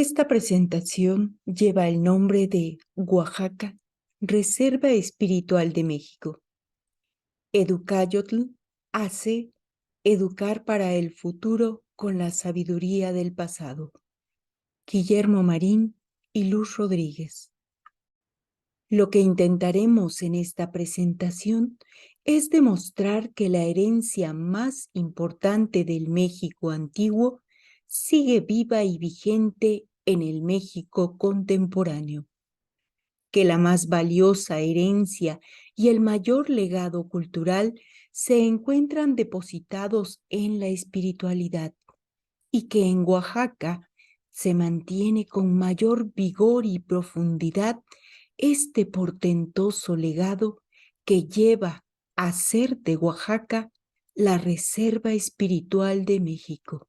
Esta presentación lleva el nombre de Oaxaca, Reserva Espiritual de México. Educayotl hace educar para el futuro con la sabiduría del pasado. Guillermo Marín y Luz Rodríguez. Lo que intentaremos en esta presentación es demostrar que la herencia más importante del México antiguo sigue viva y vigente en el México contemporáneo, que la más valiosa herencia y el mayor legado cultural se encuentran depositados en la espiritualidad y que en Oaxaca se mantiene con mayor vigor y profundidad este portentoso legado que lleva a ser de Oaxaca la Reserva Espiritual de México.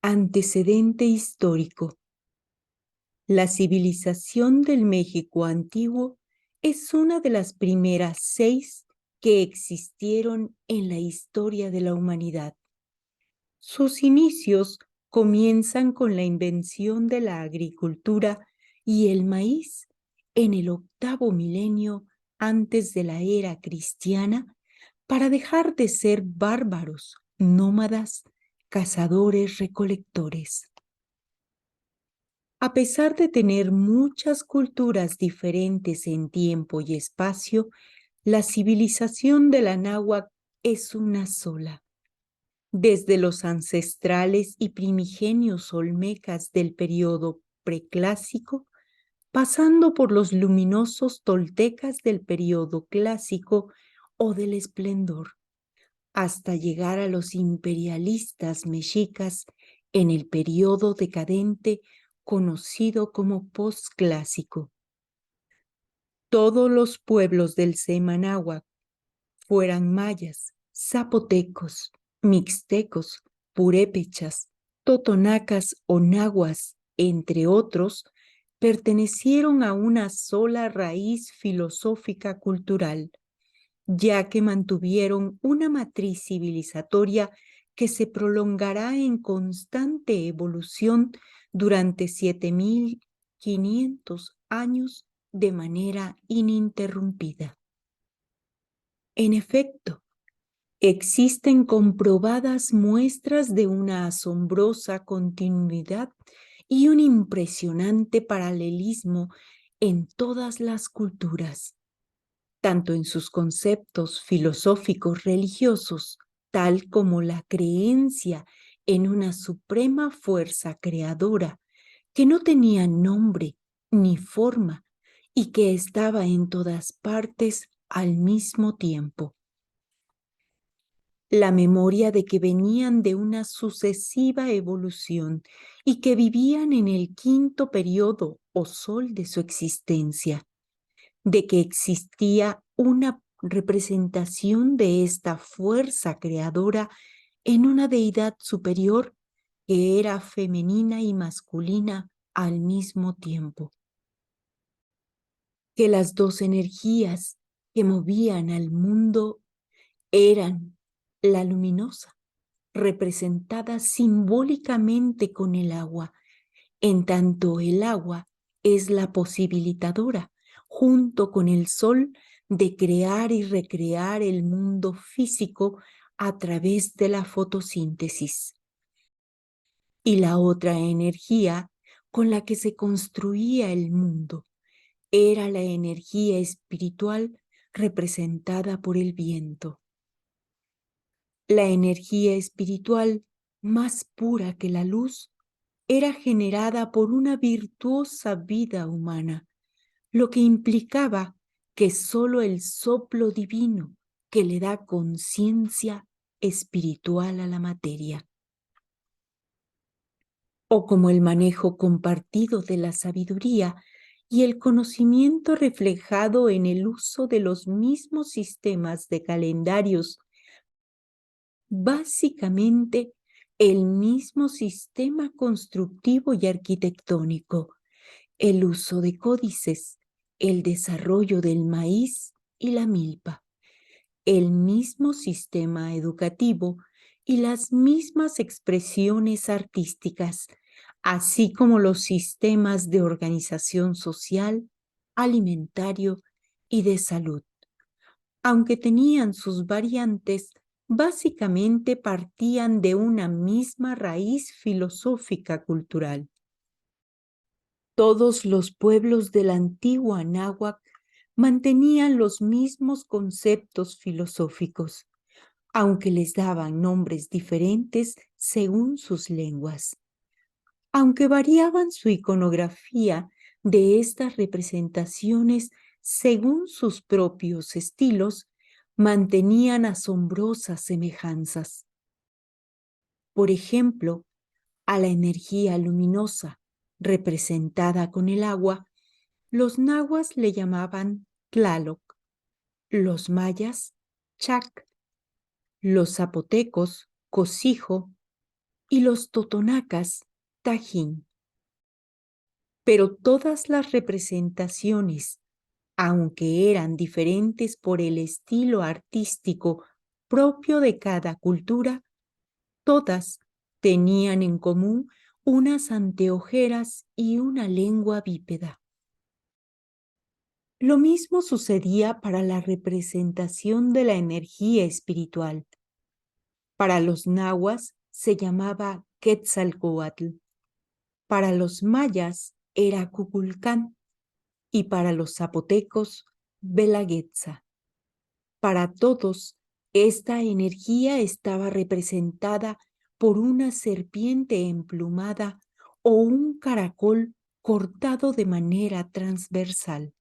Antecedente histórico. La civilización del México antiguo es una de las primeras 6 que existieron en la historia de la humanidad. Sus inicios comienzan con la invención de la agricultura y el maíz en el 8º milenio antes de la era cristiana para dejar de ser bárbaros, nómadas, cazadores-recolectores. A pesar de tener muchas culturas diferentes en tiempo y espacio, la civilización de la náhuatl es una sola. Desde los ancestrales y primigenios olmecas del periodo preclásico, pasando por los luminosos toltecas del periodo clásico o del esplendor, hasta llegar a los imperialistas mexicas en el periodo decadente conocido como posclásico. Todos los pueblos del Semanáhuac, fueran mayas, zapotecos, mixtecos, purépechas, totonacas o nahuas, entre otros, pertenecieron a una sola raíz filosófica cultural, ya que mantuvieron una matriz civilizatoria que se prolongará en constante evolución durante 7.500 años de manera ininterrumpida. En efecto, existen comprobadas muestras de una asombrosa continuidad y un impresionante paralelismo en todas las culturas, tanto en sus conceptos filosóficos religiosos, tal como la creencia en una suprema fuerza creadora que no tenía nombre ni forma y que estaba en todas partes al mismo tiempo. La memoria de que venían de una sucesiva evolución y que vivían en el 5º periodo o sol de su existencia, de que existía una representación de esta fuerza creadora en una deidad superior que era femenina y masculina al mismo tiempo. Que las dos energías que movían al mundo eran la luminosa, representada simbólicamente con el agua, en tanto el agua es la posibilitadora, junto con el sol, de crear y recrear el mundo físico a través de la fotosíntesis. Y la otra energía con la que se construía el mundo era la energía espiritual representada por el viento. La energía espiritual, más pura que la luz, era generada por una virtuosa vida humana, lo que implicaba que solo el soplo divino que le da conciencia espiritual a la materia, o como el manejo compartido de la sabiduría y el conocimiento reflejado en el uso de los mismos sistemas de calendarios, básicamente el mismo sistema constructivo y arquitectónico, el uso de códices, el desarrollo del maíz y la milpa, el mismo sistema educativo y las mismas expresiones artísticas, así como los sistemas de organización social, alimentario y de salud. Aunque tenían sus variantes, básicamente partían de una misma raíz filosófica cultural. Todos los pueblos de la antigua Anáhuac mantenían los mismos conceptos filosóficos, aunque les daban nombres diferentes según sus lenguas. Aunque variaban su iconografía de estas representaciones según sus propios estilos, mantenían asombrosas semejanzas. Por ejemplo, a la energía luminosa, representada con el agua, los nahuas le llamaban Tlaloc, los mayas Chac, los zapotecos Cosijo y los totonacas Tajín. Pero todas las representaciones, aunque eran diferentes por el estilo artístico propio de cada cultura, todas tenían en común unas anteojeras y una lengua bípeda. Lo mismo sucedía para la representación de la energía espiritual. Para los nahuas se llamaba Quetzalcóatl, para los mayas era Cuculcán y para los zapotecos Belaguetza. Para todos, esta energía estaba representada por una serpiente emplumada o un caracol cortado de manera transversal.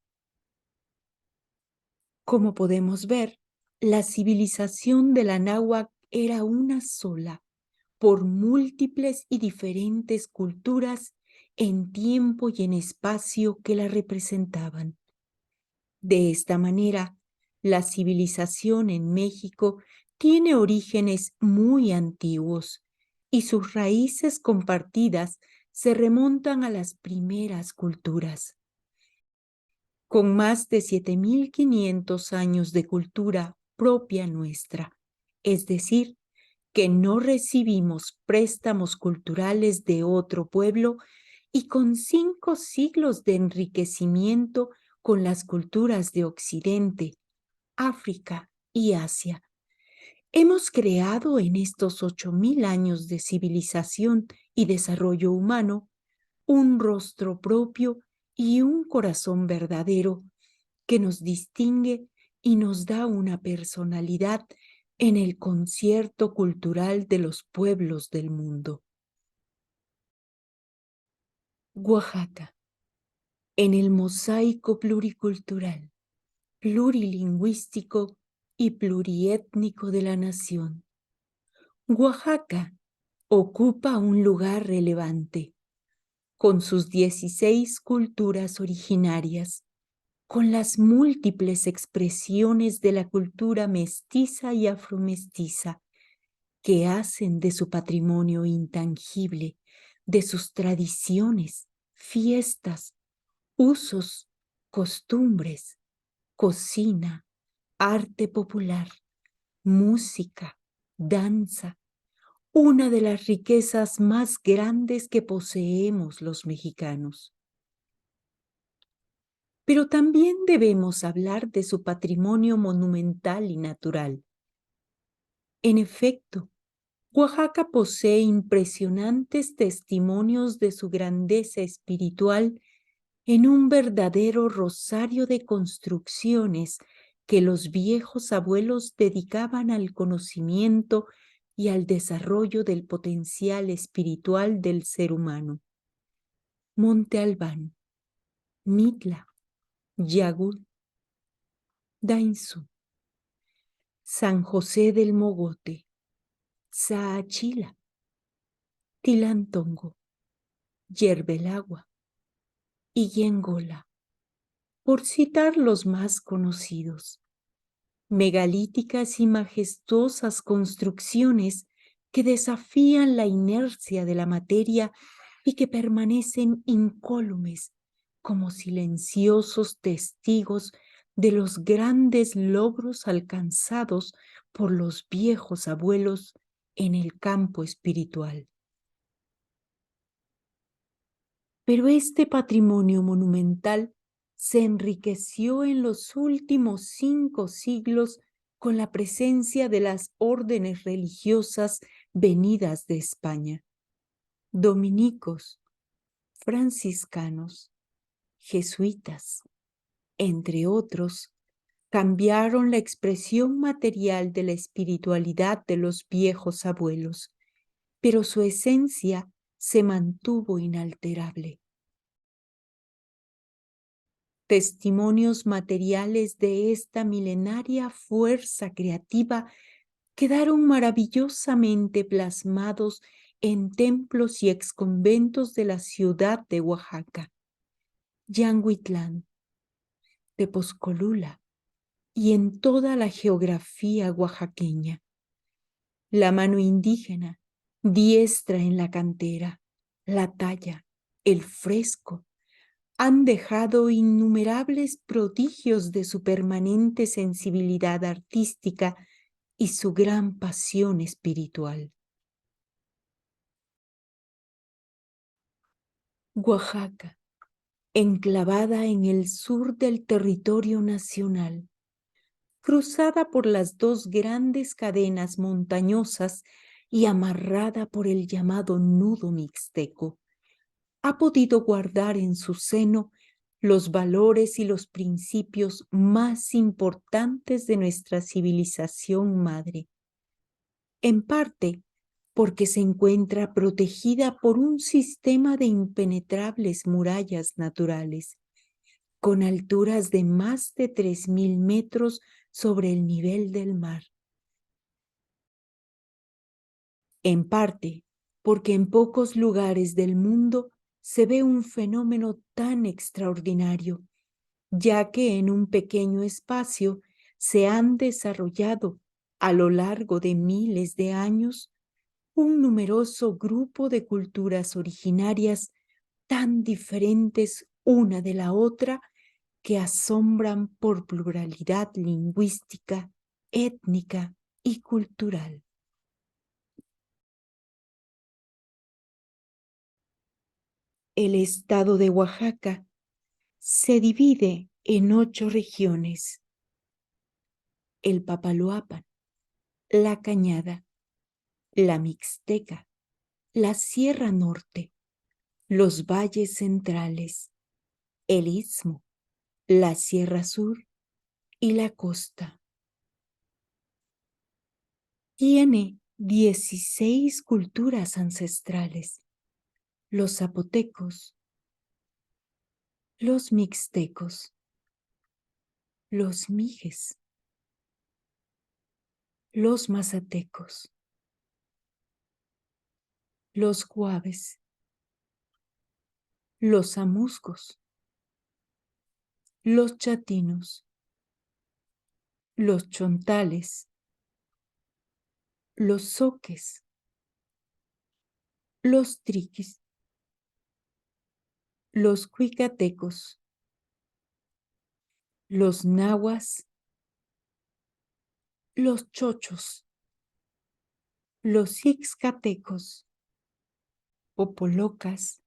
Como podemos ver, la civilización de la náhuatl era una sola, por múltiples y diferentes culturas en tiempo y en espacio que la representaban. De esta manera, la civilización en México tiene orígenes muy antiguos y sus raíces compartidas se remontan a las primeras culturas. Con más de 7.500 años de cultura propia nuestra, es decir, que no recibimos préstamos culturales de otro pueblo y con 5 siglos de enriquecimiento con las culturas de Occidente, África y Asia. Hemos creado en estos 8.000 años de civilización y desarrollo humano un rostro propio y un corazón verdadero que nos distingue y nos da una personalidad en el concierto cultural de los pueblos del mundo. Oaxaca, en el mosaico pluricultural, plurilingüístico y pluriétnico de la nación. Oaxaca ocupa un lugar relevante, con sus 16 culturas originarias, con las múltiples expresiones de la cultura mestiza y afromestiza, que hacen de su patrimonio intangible, de sus tradiciones, fiestas, usos, costumbres, cocina, arte popular, música, danza, una de las riquezas más grandes que poseemos los mexicanos. Pero también debemos hablar de su patrimonio monumental y natural. En efecto, Oaxaca posee impresionantes testimonios de su grandeza espiritual en un verdadero rosario de construcciones que los viejos abuelos dedicaban al conocimiento y al desarrollo del potencial espiritual del ser humano. Monte Albán, Mitla, Yagul, Dainzú, San José del Mogote, Saachila, Tilantongo, Yerbelagua y Yengola, por citar los más conocidos. Megalíticas y majestuosas construcciones que desafían la inercia de la materia y que permanecen incólumes como silenciosos testigos de los grandes logros alcanzados por los viejos abuelos en el campo espiritual. Pero este patrimonio monumental se enriqueció en los últimos 5 siglos con la presencia de las órdenes religiosas venidas de España. Dominicos, franciscanos, jesuitas, entre otros, cambiaron la expresión material de la espiritualidad de los viejos abuelos, pero su esencia se mantuvo inalterable. Testimonios materiales de esta milenaria fuerza creativa quedaron maravillosamente plasmados en templos y exconventos de la ciudad de Oaxaca, Yanguitlán, Tepozcolula y en toda la geografía oaxaqueña. La mano indígena, diestra en la cantera, la talla, el fresco, han dejado innumerables prodigios de su permanente sensibilidad artística y su gran pasión espiritual. Oaxaca, enclavada en el sur del territorio nacional, cruzada por las dos grandes cadenas montañosas y amarrada por el llamado nudo mixteco, ha podido guardar en su seno los valores y los principios más importantes de nuestra civilización madre. En parte, porque se encuentra protegida por un sistema de impenetrables murallas naturales, con alturas de más de 3.000 metros sobre el nivel del mar. En parte, porque en pocos lugares del mundo se ve un fenómeno tan extraordinario, ya que en un pequeño espacio se han desarrollado a lo largo de miles de años un numeroso grupo de culturas originarias tan diferentes una de la otra que asombran por pluralidad lingüística, étnica y cultural. El estado de Oaxaca se divide en 8 regiones: el Papaloapan, la Cañada, la Mixteca, la Sierra Norte, los valles centrales, el Istmo, la Sierra Sur y la costa. Tiene 16 culturas ancestrales: los zapotecos, los mixtecos, los mijes, los mazatecos, los guaves, los amuscos, los chatinos, los chontales, los zoques, los triquis, los cuicatecos, los nahuas, los chochos, los ixcatecos, popolocas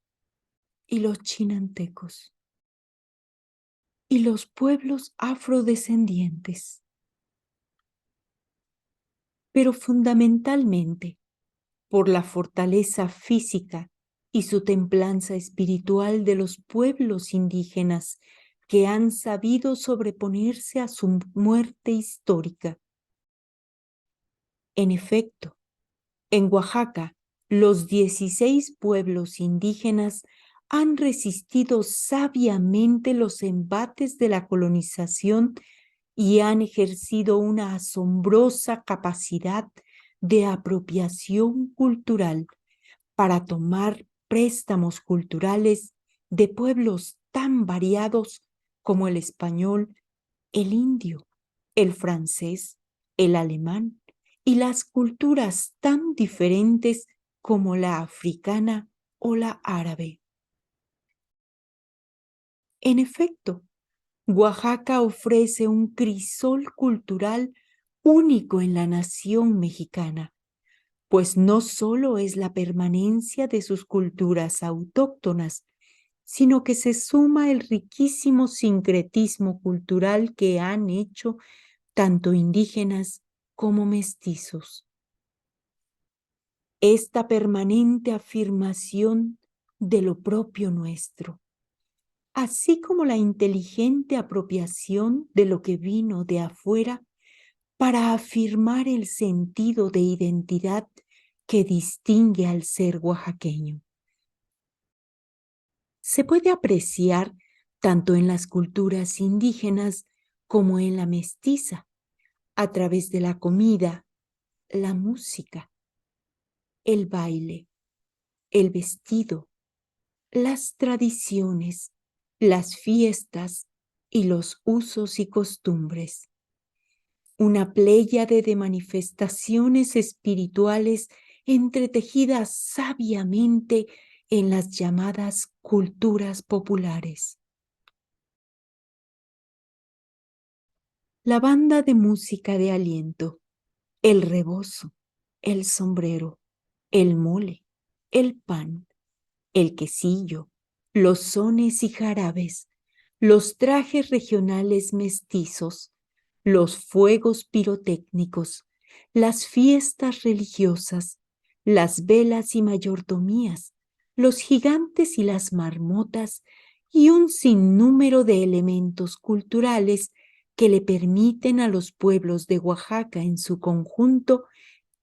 y los chinantecos, y los pueblos afrodescendientes. Pero fundamentalmente, por la fortaleza física y su templanza espiritual de los pueblos indígenas que han sabido sobreponerse a su muerte histórica. En efecto, en Oaxaca, los 16 pueblos indígenas han resistido sabiamente los embates de la colonización y han ejercido una asombrosa capacidad de apropiación cultural para tomar préstamos culturales de pueblos tan variados como el español, el indio, el francés, el alemán y las culturas tan diferentes como la africana o la árabe. En efecto, Oaxaca ofrece un crisol cultural único en la nación mexicana, pues no solo es la permanencia de sus culturas autóctonas, sino que se suma el riquísimo sincretismo cultural que han hecho tanto indígenas como mestizos. Esta permanente afirmación de lo propio nuestro, así como la inteligente apropiación de lo que vino de afuera para afirmar el sentido de identidad que distingue al ser oaxaqueño. Se puede apreciar tanto en las culturas indígenas como en la mestiza, a través de la comida, la música, el baile, el vestido, las tradiciones, las fiestas y los usos y costumbres. Una pléyade de manifestaciones espirituales entretejidas sabiamente en las llamadas culturas populares. La banda de música de aliento, el rebozo, el sombrero, el mole, el pan, el quesillo, los sones y jarabes, los trajes regionales mestizos, los fuegos pirotécnicos, las fiestas religiosas, las velas y mayordomías, los gigantes y las marmotas y un sinnúmero de elementos culturales que le permiten a los pueblos de Oaxaca en su conjunto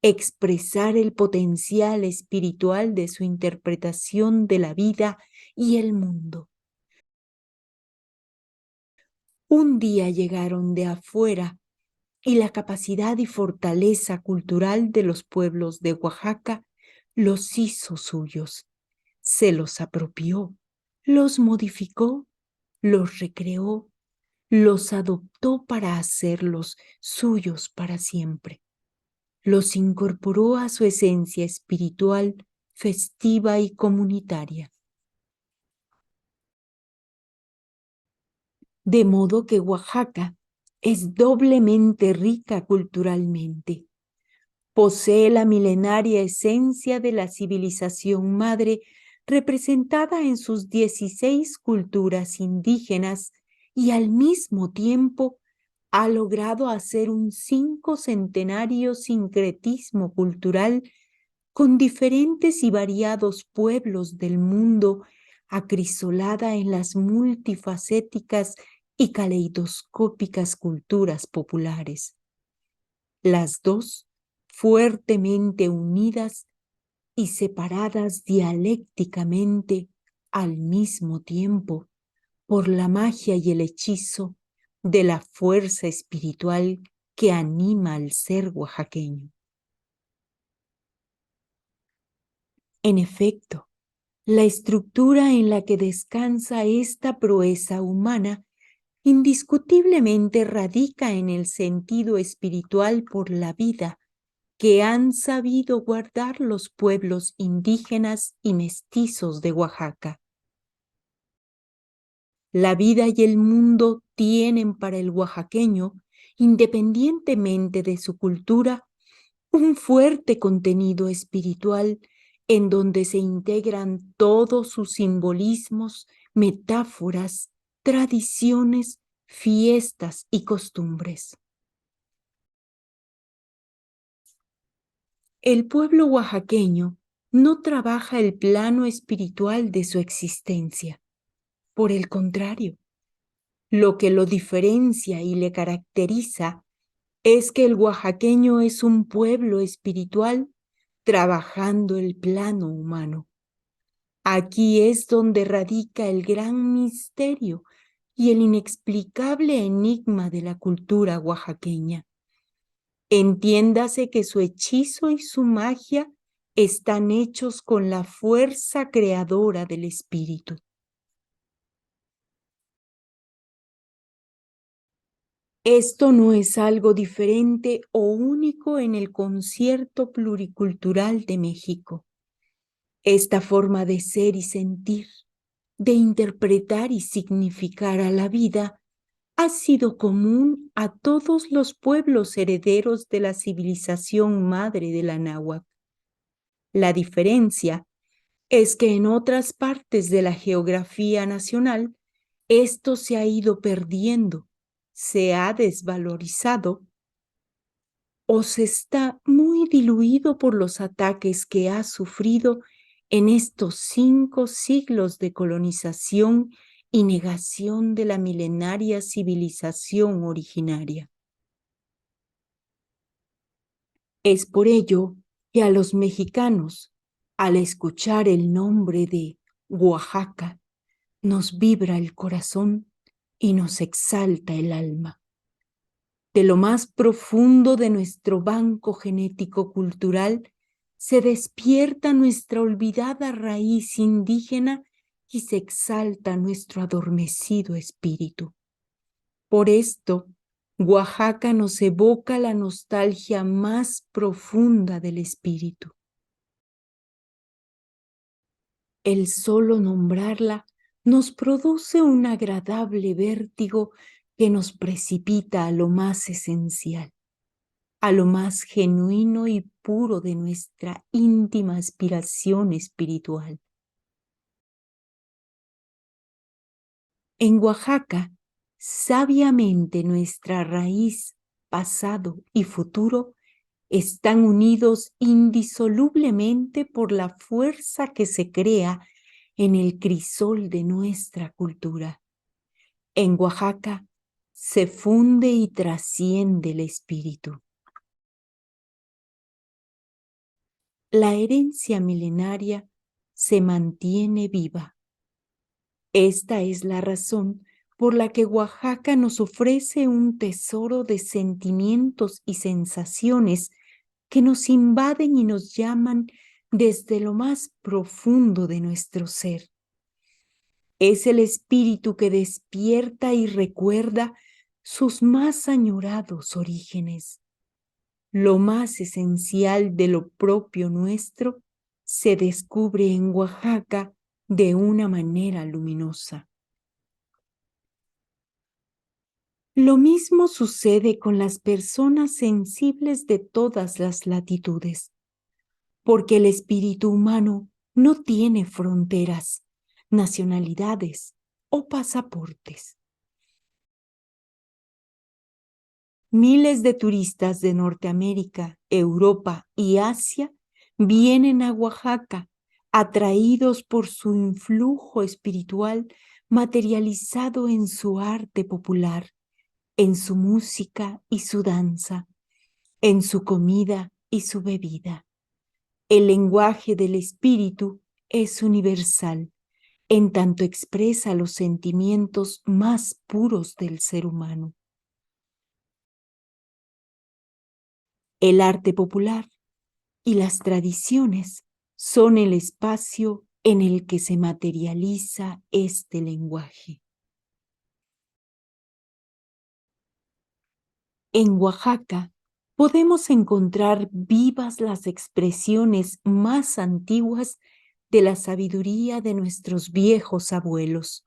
expresar el potencial espiritual de su interpretación de la vida y el mundo. Un día llegaron de afuera y la capacidad y fortaleza cultural de los pueblos de Oaxaca los hizo suyos, se los apropió, los modificó, los recreó, los adoptó para hacerlos suyos para siempre. Los incorporó a su esencia espiritual, festiva y comunitaria. De modo que Oaxaca es doblemente rica culturalmente. Posee la milenaria esencia de la civilización madre representada en sus 16 culturas indígenas y al mismo tiempo ha logrado hacer un 5 centenario sincretismo cultural con diferentes y variados pueblos del mundo, acrisolada en las multifacéticas y caleidoscópicas culturas populares. Las dos fuertemente unidas y separadas dialécticamente al mismo tiempo por la magia y el hechizo de la fuerza espiritual que anima al ser oaxaqueño. En efecto, la estructura en la que descansa esta proeza humana indiscutiblemente radica en el sentido espiritual por la vida que han sabido guardar los pueblos indígenas y mestizos de Oaxaca. La vida y el mundo tienen para el oaxaqueño, independientemente de su cultura, un fuerte contenido espiritual en donde se integran todos sus simbolismos, metáforas, tradiciones, fiestas y costumbres. El pueblo oaxaqueño no trabaja el plano espiritual de su existencia. Por el contrario, lo que lo diferencia y le caracteriza es que el oaxaqueño es un pueblo espiritual trabajando el plano humano. Aquí es donde radica el gran misterio y el inexplicable enigma de la cultura oaxaqueña. Entiéndase que su hechizo y su magia están hechos con la fuerza creadora del espíritu. Esto no es algo diferente o único en el concierto pluricultural de México. Esta forma de ser y sentir, de interpretar y significar a la vida, ha sido común a todos los pueblos herederos de la civilización madre de la náhuatl. La diferencia es que en otras partes de la geografía nacional esto se ha ido perdiendo, se ha desvalorizado o se está muy diluido por los ataques que ha sufrido en estos 5 siglos de colonización y negación de la milenaria civilización originaria. Es por ello que a los mexicanos, al escuchar el nombre de Oaxaca, nos vibra el corazón y nos exalta el alma. De lo más profundo de nuestro banco genético cultural se despierta nuestra olvidada raíz indígena y se exalta nuestro adormecido espíritu. Por esto, Oaxaca nos evoca la nostalgia más profunda del espíritu. El solo nombrarla nos produce un agradable vértigo que nos precipita a lo más esencial, a lo más genuino y puro de nuestra íntima aspiración espiritual. En Oaxaca, sabiamente nuestra raíz, pasado y futuro están unidos indisolublemente por la fuerza que se crea en el crisol de nuestra cultura. En Oaxaca se funde y trasciende el espíritu. La herencia milenaria se mantiene viva. Esta es la razón por la que Oaxaca nos ofrece un tesoro de sentimientos y sensaciones que nos invaden y nos llaman desde lo más profundo de nuestro ser. Es el espíritu que despierta y recuerda sus más añorados orígenes. Lo más esencial de lo propio nuestro se descubre en Oaxaca de una manera luminosa. Lo mismo sucede con las personas sensibles de todas las latitudes, porque el espíritu humano no tiene fronteras, nacionalidades o pasaportes. Miles de turistas de Norteamérica, Europa y Asia vienen a Oaxaca atraídos por su influjo espiritual materializado en su arte popular, en su música y su danza, en su comida y su bebida. El lenguaje del espíritu es universal, en tanto expresa los sentimientos más puros del ser humano. El arte popular y las tradiciones son el espacio en el que se materializa este lenguaje. En Oaxaca podemos encontrar vivas las expresiones más antiguas de la sabiduría de nuestros viejos abuelos,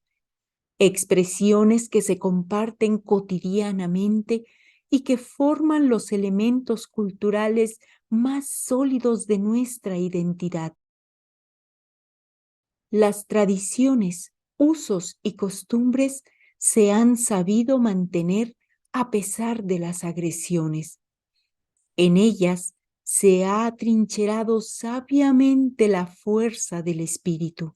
expresiones que se comparten cotidianamente y que forman los elementos culturales más sólidos de nuestra identidad. Las tradiciones, usos y costumbres se han sabido mantener a pesar de las agresiones. En ellas se ha atrincherado sabiamente la fuerza del espíritu.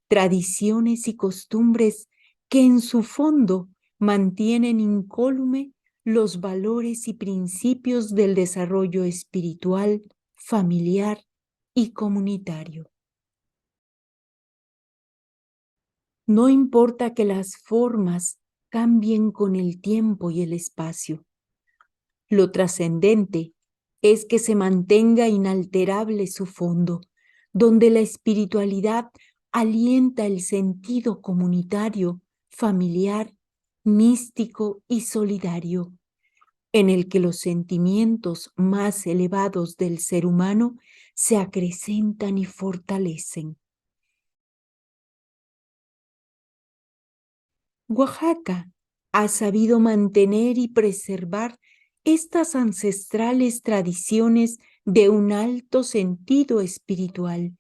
Tradiciones y costumbres que en su fondo mantienen incólume los valores y principios del desarrollo espiritual, familiar y comunitario. No importa que las formas cambien con el tiempo y el espacio. Lo trascendente es que se mantenga inalterable su fondo, donde la espiritualidad alienta el sentido comunitario, familiar, místico y solidario, en el que los sentimientos más elevados del ser humano se acrecentan y fortalecen. Oaxaca ha sabido mantener y preservar estas ancestrales tradiciones de un alto sentido espiritual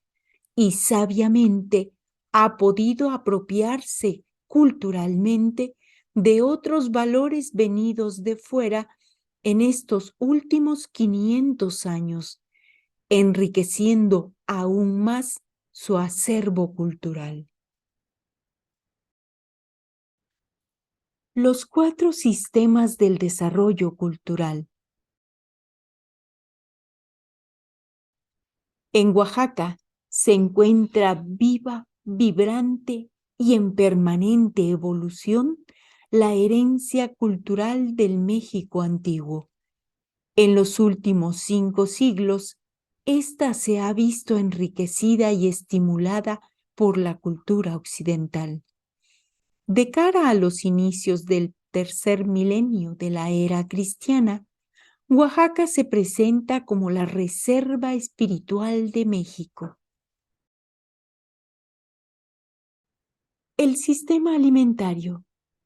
y sabiamente ha podido apropiarse culturalmente de otros valores venidos de fuera en estos últimos 500 años, enriqueciendo aún más su acervo cultural. Los 4 sistemas del desarrollo cultural. En Oaxaca se encuentra viva, vibrante y en permanente evolución la herencia cultural del México antiguo. En los últimos 5 siglos, esta se ha visto enriquecida y estimulada por la cultura occidental. De cara a los inicios del tercer milenio de la era cristiana, Oaxaca se presenta como la reserva espiritual de México. El sistema alimentario,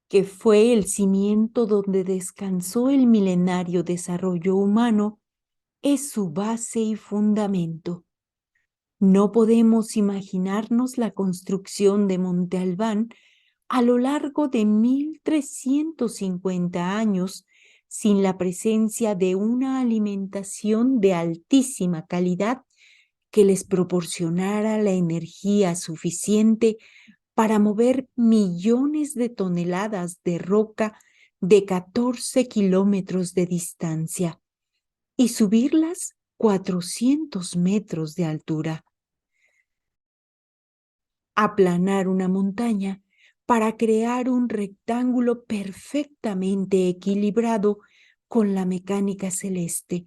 que fue el cimiento donde descansó el milenario desarrollo humano, es su base y fundamento. No podemos imaginarnos la construcción de Monte Albán a lo largo de 1350 años sin la presencia de una alimentación de altísima calidad que les proporcionara la energía suficiente para mover millones de toneladas de roca de 14 kilómetros de distancia y subirlas 400 metros de altura. Aplanar una montaña para crear un rectángulo perfectamente equilibrado con la mecánica celeste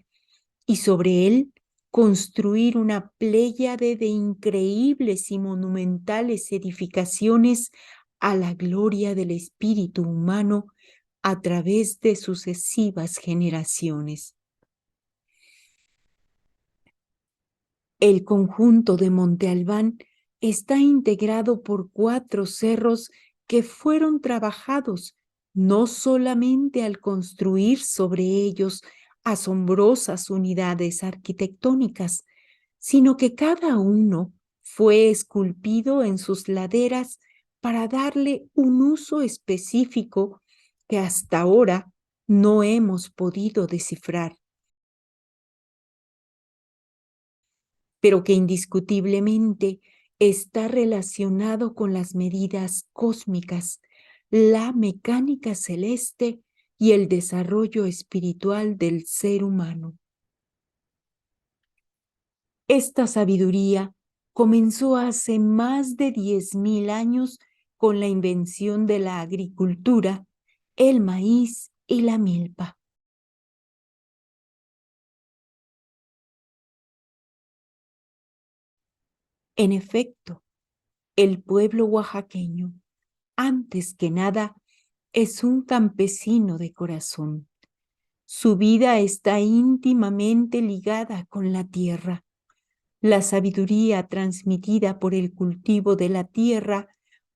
y sobre él construir una pléyade de increíbles y monumentales edificaciones a la gloria del espíritu humano a través de sucesivas generaciones. El conjunto de Monte Albán está integrado por 4 cerros que fueron trabajados no solamente al construir sobre ellos asombrosas unidades arquitectónicas, sino que cada uno fue esculpido en sus laderas para darle un uso específico que hasta ahora no hemos podido descifrar, pero que indiscutiblemente está relacionado con las medidas cósmicas, la mecánica celeste y el desarrollo espiritual del ser humano. Esta sabiduría comenzó hace más de 10,000 años con la invención de la agricultura, el maíz y la milpa. En efecto, el pueblo oaxaqueño, antes que nada, es un campesino de corazón. Su vida está íntimamente ligada con la tierra. La sabiduría transmitida por el cultivo de la tierra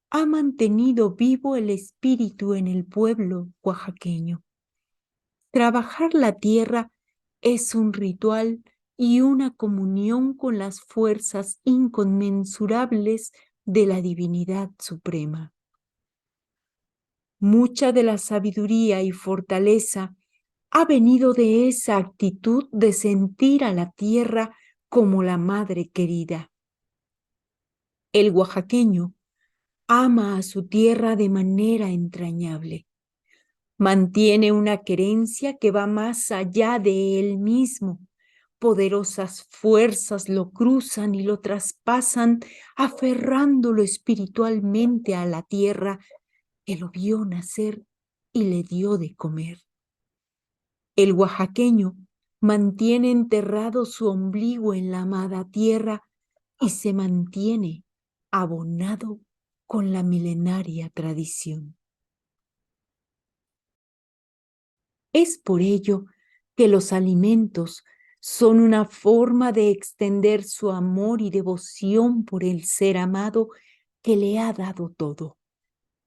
ha mantenido vivo el espíritu en el pueblo oaxaqueño. Trabajar la tierra es un ritual y una comunión con las fuerzas inconmensurables de la divinidad suprema. Mucha de la sabiduría y fortaleza ha venido de esa actitud de sentir a la tierra como la madre querida. El oaxaqueño ama a su tierra de manera entrañable. Mantiene una querencia que va más allá de él mismo. Poderosas fuerzas lo cruzan y lo traspasan, aferrándolo espiritualmente a la tierra que lo vio nacer y le dio de comer. El oaxaqueño mantiene enterrado su ombligo en la amada tierra y se mantiene abonado con la milenaria tradición. Es por ello que los alimentos son una forma de extender su amor y devoción por el ser amado que le ha dado todo.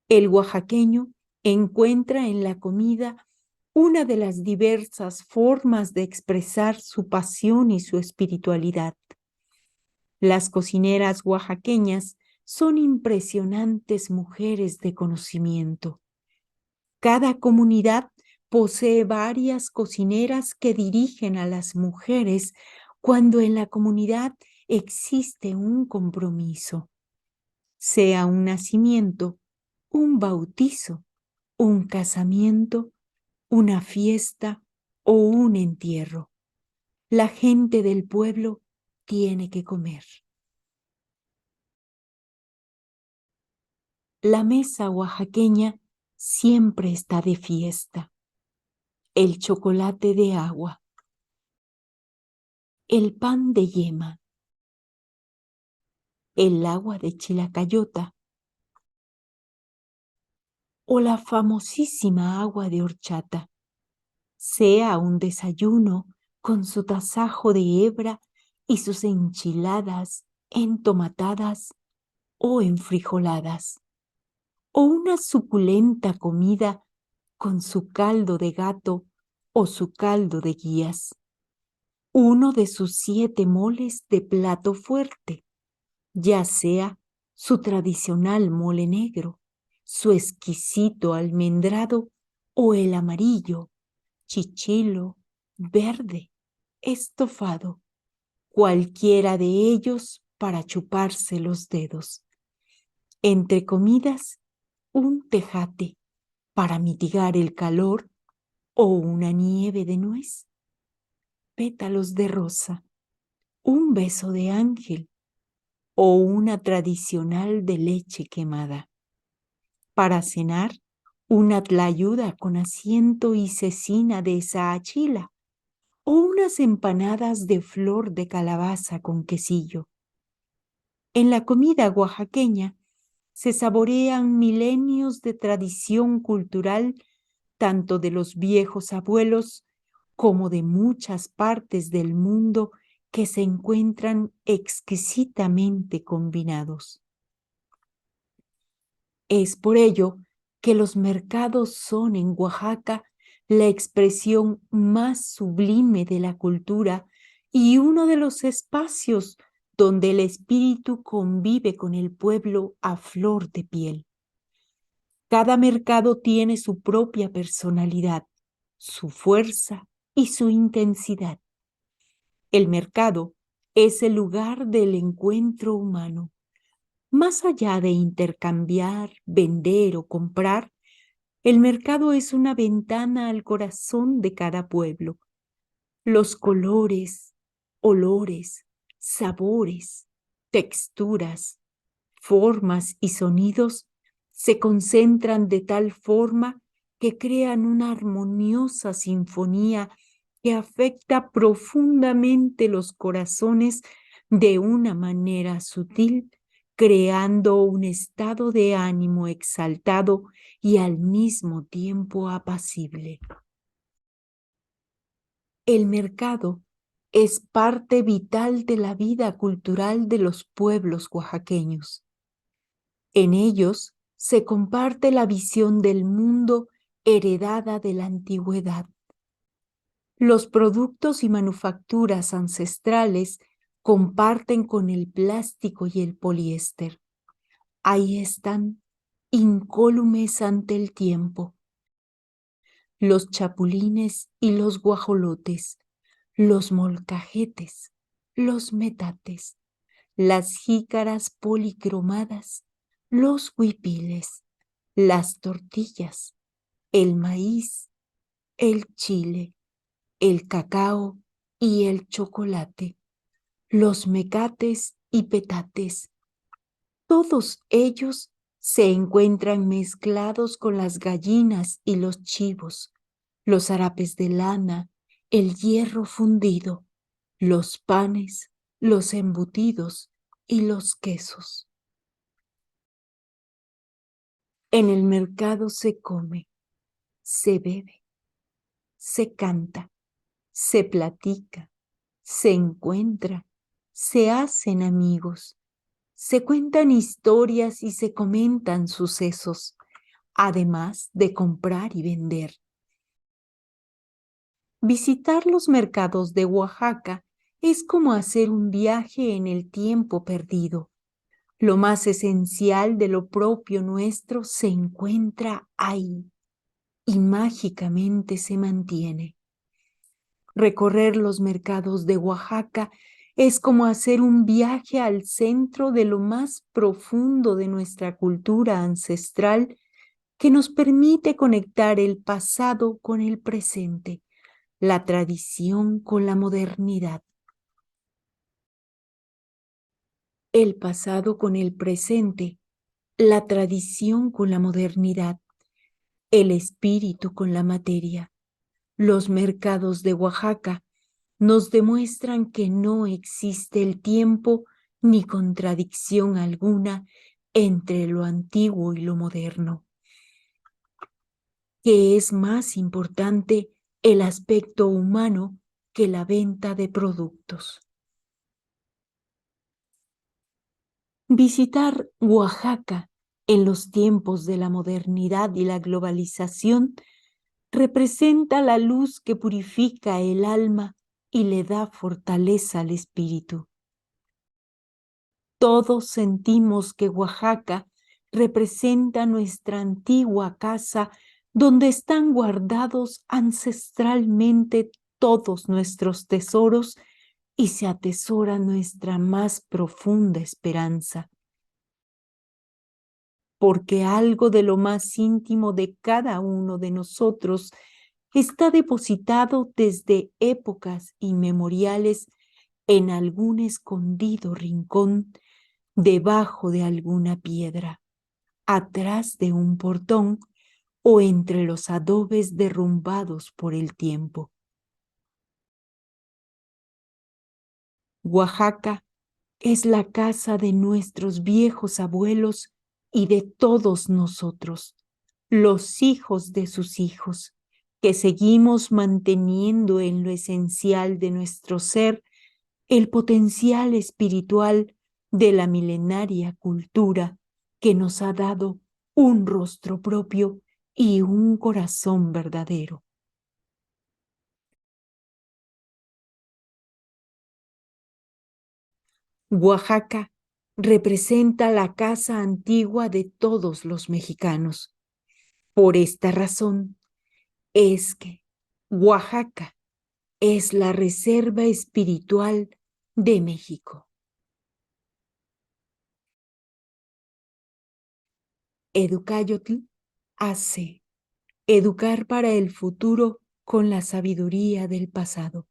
El oaxaqueño encuentra en la comida una de las diversas formas de expresar su pasión y su espiritualidad. Las cocineras oaxaqueñas son impresionantes mujeres de conocimiento. Cada comunidad posee varias cocineras que dirigen a las mujeres cuando en la comunidad existe un compromiso, sea un nacimiento, un bautizo, un casamiento, una fiesta o un entierro. La gente del pueblo tiene que comer. La mesa oaxaqueña siempre está de fiesta. El chocolate de agua, el pan de yema, el agua de chilacayota o la famosísima agua de horchata, sea un desayuno con su tasajo de hebra y sus enchiladas entomatadas o enfrijoladas, o una suculenta comida con su caldo de gato o su caldo de guías, uno de sus 7 moles de plato fuerte, ya sea su tradicional mole negro, su exquisito almendrado o el amarillo, chichilo, verde, estofado, cualquiera de ellos para chuparse los dedos. Entre comidas, un tejate para mitigar el calor o una nieve de nuez, pétalos de rosa, un beso de ángel o una tradicional de leche quemada. Para cenar, una tlayuda con asiento y cecina de saachila o unas empanadas de flor de calabaza con quesillo. En la comida oaxaqueña se saborean milenios de tradición cultural, tanto de los viejos abuelos como de muchas partes del mundo que se encuentran exquisitamente combinados. Es por ello que los mercados son en Oaxaca la expresión más sublime de la cultura y uno de los espacios donde el espíritu convive con el pueblo a flor de piel. Cada mercado tiene su propia personalidad, su fuerza y su intensidad. El mercado es el lugar del encuentro humano. Más allá de intercambiar, vender o comprar, el mercado es una ventana al corazón de cada pueblo. Los colores, olores, sabores, texturas, formas y sonidos se concentran de tal forma que crean una armoniosa sinfonía que afecta profundamente los corazones de una manera sutil, creando un estado de ánimo exaltado y al mismo tiempo apacible. El mercado es parte vital de la vida cultural de los pueblos oaxaqueños. En ellos se comparte la visión del mundo heredada de la antigüedad. Los productos y manufacturas ancestrales comparten con el plástico y el poliéster. Ahí están, incólumes ante el tiempo. Los chapulines y los guajolotes, los molcajetes, los metates, las jícaras policromadas, los huipiles, las tortillas, el maíz, el chile, el cacao y el chocolate, los mecates y petates. Todos ellos se encuentran mezclados con las gallinas y los chivos, los harapes de lana, el hierro fundido, los panes, los embutidos y los quesos. En el mercado se come, se bebe, se canta, se platica, se encuentra, se hacen amigos, se cuentan historias y se comentan sucesos, además de comprar y vender. Visitar los mercados de Oaxaca es como hacer un viaje en el tiempo perdido. Lo más esencial de lo propio nuestro se encuentra ahí y mágicamente se mantiene. Recorrer los mercados de Oaxaca es como hacer un viaje al centro de lo más profundo de nuestra cultura ancestral que nos permite conectar el pasado con el presente, la tradición con la modernidad, el pasado con el presente, la tradición con la modernidad, el espíritu con la materia. Los mercados de Oaxaca nos demuestran que no existe el tiempo ni contradicción alguna entre lo antiguo y lo moderno, que es más importante el aspecto humano que la venta de productos. Visitar Oaxaca en los tiempos de la modernidad y la globalización representa la luz que purifica el alma y le da fortaleza al espíritu. Todos sentimos que Oaxaca representa nuestra antigua casa donde están guardados ancestralmente todos nuestros tesoros y se atesora nuestra más profunda esperanza. Porque algo de lo más íntimo de cada uno de nosotros está depositado desde épocas inmemoriales en algún escondido rincón, debajo de alguna piedra, atrás de un portón o entre los adobes derrumbados por el tiempo. Oaxaca es la casa de nuestros viejos abuelos y de todos nosotros, los hijos de sus hijos, que seguimos manteniendo en lo esencial de nuestro ser el potencial espiritual de la milenaria cultura que nos ha dado un rostro propio y un corazón verdadero. Oaxaca representa la casa antigua de todos los mexicanos. Por esta razón es que Oaxaca es la reserva espiritual de México. Educayotl hace educar para el futuro con la sabiduría del pasado.